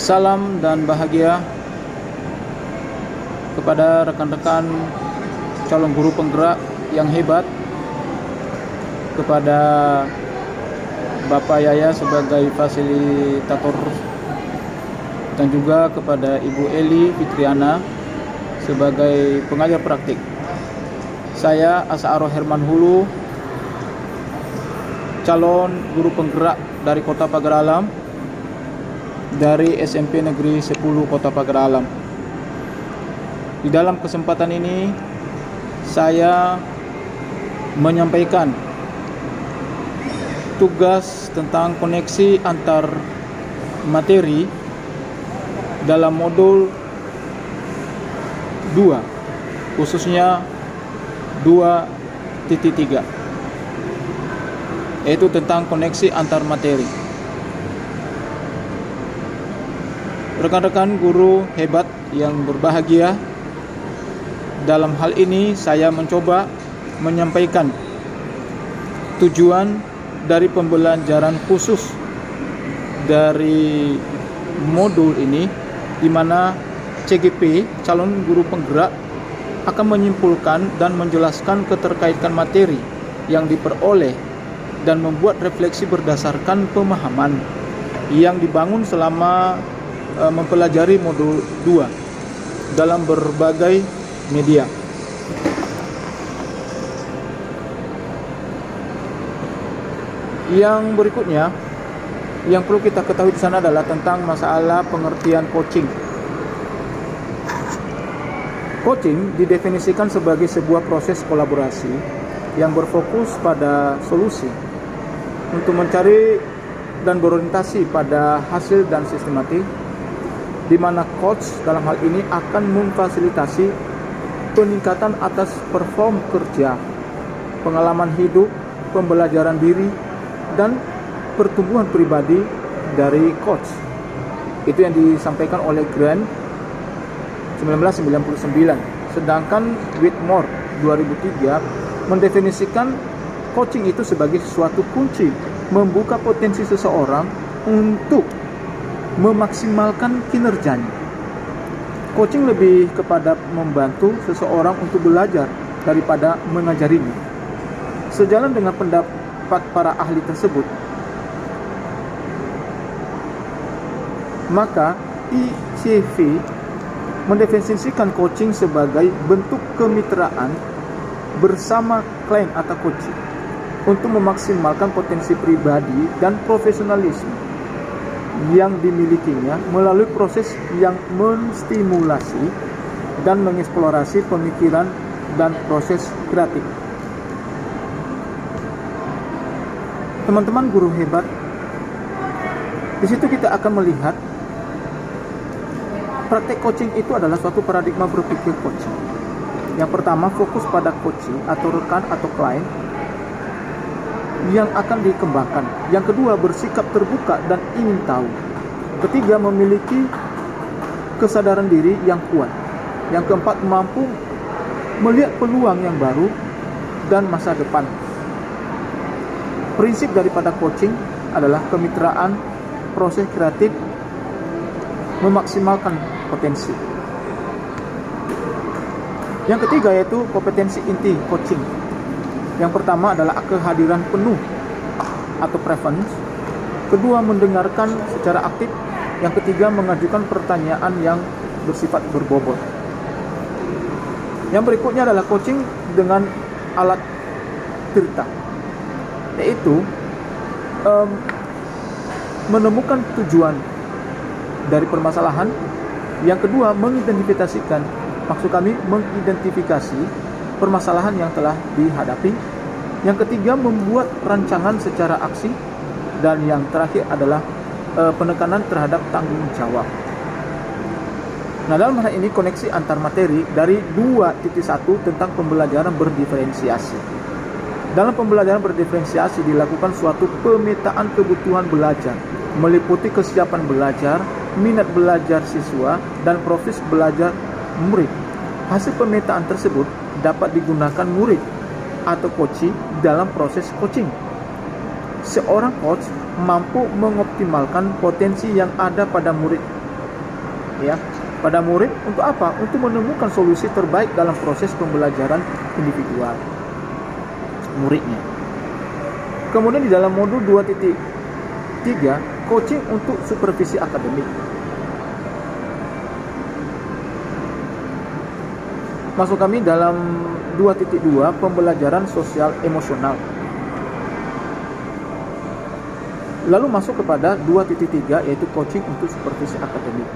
Salam dan bahagia kepada rekan-rekan calon guru penggerak yang hebat, kepada Bapak Yaya sebagai fasilitator, dan juga kepada Ibu Eli Fitriana sebagai pengajar praktik. Saya Asaro Herman Hulu, calon guru penggerak dari Kota Pagar Alam, dari SMP Negeri 10 Kota Pagar Alam. Di dalam kesempatan ini saya menyampaikan tugas tentang koneksi antar materi dalam modul 2, khususnya 2.3, yaitu tentang koneksi antar materi. Rekan-rekan guru hebat yang berbahagia, dalam hal ini saya mencoba menyampaikan tujuan dari pembelajaran khusus dari modul ini, di mana CGP, calon guru penggerak, akan menyimpulkan dan menjelaskan keterkaitan materi yang diperoleh dan membuat refleksi berdasarkan pemahaman yang dibangun selama mempelajari modul 2 dalam berbagai media. Yang berikutnya yang perlu kita ketahui di sana adalah tentang masalah pengertian coaching. Coaching didefinisikan sebagai sebuah proses kolaborasi yang berfokus pada solusi untuk mencari dan berorientasi pada hasil dan sistematik, di mana coach dalam hal ini akan memfasilitasi peningkatan atas perform kerja, pengalaman hidup, pembelajaran diri, dan pertumbuhan pribadi dari coach. Itu yang disampaikan oleh Grant 1999. Sedangkan Whitmore 2003 mendefinisikan coaching itu sebagai suatu kunci membuka potensi seseorang untuk memaksimalkan kinerjanya. Coaching lebih kepada membantu seseorang untuk belajar daripada mengajarinya. Sejalan dengan pendapat para ahli tersebut, maka ICV mendefinisikan coaching sebagai bentuk kemitraan bersama klien atau coach untuk memaksimalkan potensi pribadi dan profesionalisme yang dimilikinya melalui proses yang menstimulasi dan mengeksplorasi pemikiran dan proses kreatif. Teman-teman guru hebat, di situ kita akan melihat praktek coaching itu adalah suatu paradigma berpikir coaching. Yang pertama, fokus pada coaching atau rekan atau klien yang akan dikembangkan. Yang kedua, bersikap terbuka dan ingin tahu. Ketiga, memiliki kesadaran diri yang kuat. Yang keempat, mampu melihat peluang yang baru dan masa depan. Prinsip daripada coaching adalah kemitraan, proses kreatif, memaksimalkan potensi. Yang ketiga yaitu kompetensi inti coaching. Yang pertama adalah kehadiran penuh atau presence. Kedua, mendengarkan secara aktif. Yang ketiga, mengajukan pertanyaan yang bersifat berbobot. Yang berikutnya adalah coaching dengan alat cerita, yaitu menemukan tujuan dari permasalahan. Yang kedua, mengidentifikasikan permasalahan yang telah dihadapi. Yang ketiga, membuat rancangan secara aksi. Dan yang terakhir adalah penekanan terhadap tanggung jawab. Nah, dalam hal ini koneksi antar materi dari 2.1 tentang pembelajaran berdiferensiasi. Dalam pembelajaran berdiferensiasi dilakukan suatu pemetaan kebutuhan belajar, meliputi kesiapan belajar, minat belajar siswa, dan profil belajar murid. Hasil pemetaan tersebut dapat digunakan murid atau coach dalam proses coaching. Seorang coach mampu mengoptimalkan potensi yang ada pada murid ya pada murid untuk apa? Untuk menemukan solusi terbaik dalam proses pembelajaran individual muridnya. Kemudian di dalam modul 2.3 coaching untuk supervisi akademik. Masuk kami dalam 2.2 pembelajaran sosial emosional. Lalu masuk kepada 2.3 yaitu coaching untuk supervisi akademik.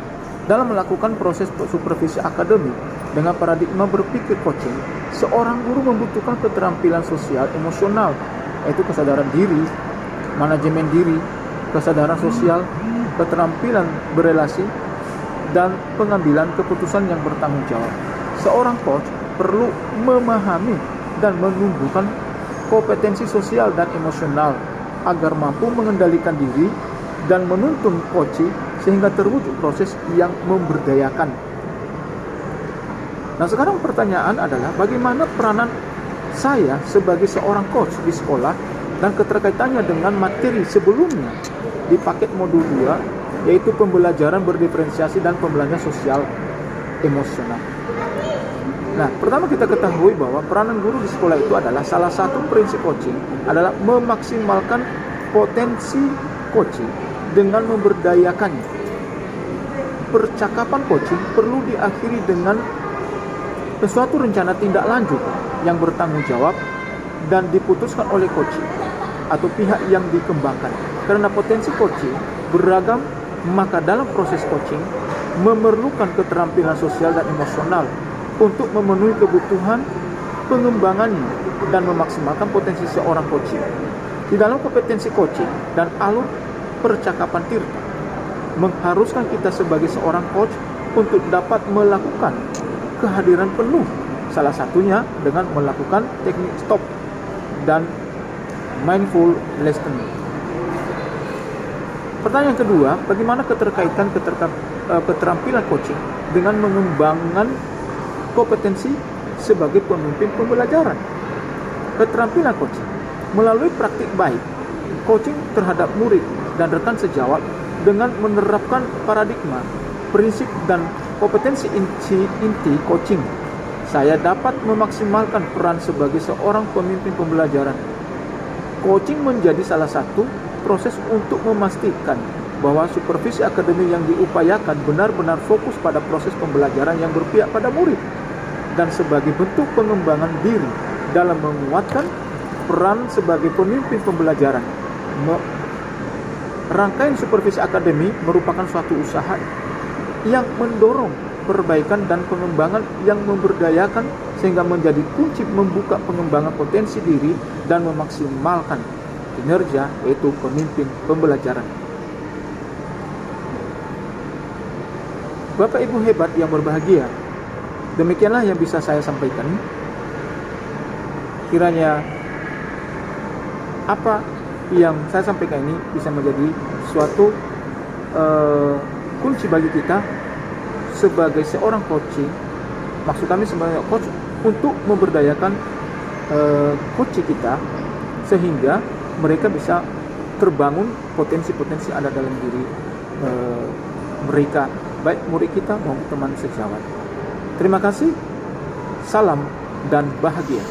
Dalam melakukan proses supervisi akademik dengan paradigma berpikir coaching, seorang guru membutuhkan keterampilan sosial emosional, yaitu kesadaran diri, manajemen diri, kesadaran sosial, keterampilan berelasi, dan pengambilan keputusan yang bertanggung jawab. Seorang coach perlu memahami dan menumbuhkan kompetensi sosial dan emosional agar mampu mengendalikan diri dan menuntun coaching sehingga terwujud proses yang memberdayakan. Nah, sekarang pertanyaan adalah bagaimana peranan saya sebagai seorang coach di sekolah dan keterkaitannya dengan materi sebelumnya di paket modul 2 yaitu pembelajaran berdiferensiasi dan pembelajaran sosial emosional. Nah, pertama kita ketahui bahwa peranan guru di sekolah itu adalah salah satu prinsip coaching adalah memaksimalkan potensi coaching dengan memberdayakannya. Percakapan coaching perlu diakhiri dengan suatu rencana tindak lanjut yang bertanggung jawab dan diputuskan oleh coaching atau pihak yang dikembangkan. Karena potensi coaching beragam, maka dalam proses coaching memerlukan keterampilan sosial dan emosional untuk memenuhi kebutuhan pengembangannya dan memaksimalkan potensi seorang coaching. Di dalam kompetensi coaching dan alur percakapan Tirta mengharuskan kita sebagai seorang coach untuk dapat melakukan kehadiran penuh, salah satunya dengan melakukan teknik stop dan mindful listening. Pertanyaan kedua, bagaimana keterkaitan keterampilan coaching dengan mengembangkan kompetensi sebagai pemimpin pembelajaran? Keterampilan coaching melalui praktik baik coaching terhadap murid dan rekan sejawat dengan menerapkan paradigma, prinsip dan kompetensi inti coaching, saya dapat memaksimalkan peran sebagai seorang pemimpin pembelajaran. Coaching menjadi salah satu proses untuk memastikan bahwa supervisi akademik yang diupayakan benar-benar fokus pada proses pembelajaran yang berpihak pada murid dan sebagai bentuk pengembangan diri dalam menguatkan peran sebagai pemimpin pembelajaran. Rangkaian supervisi akademik merupakan suatu usaha yang mendorong perbaikan dan pengembangan yang memberdayakan sehingga menjadi kunci membuka pengembangan potensi diri dan memaksimalkan kinerja yaitu pemimpin pembelajaran. Bapak Ibu hebat yang berbahagia, demikianlah yang bisa saya sampaikan. Kiranya apa yang saya sampaikan ini bisa menjadi suatu kunci bagi kita sebagai seorang coaching, maksud kami sebagai coach, untuk memberdayakan coach kita sehingga mereka bisa terbangun potensi-potensi ada dalam diri mereka, baik murid kita maupun teman sejawat. Terima kasih, salam dan bahagia.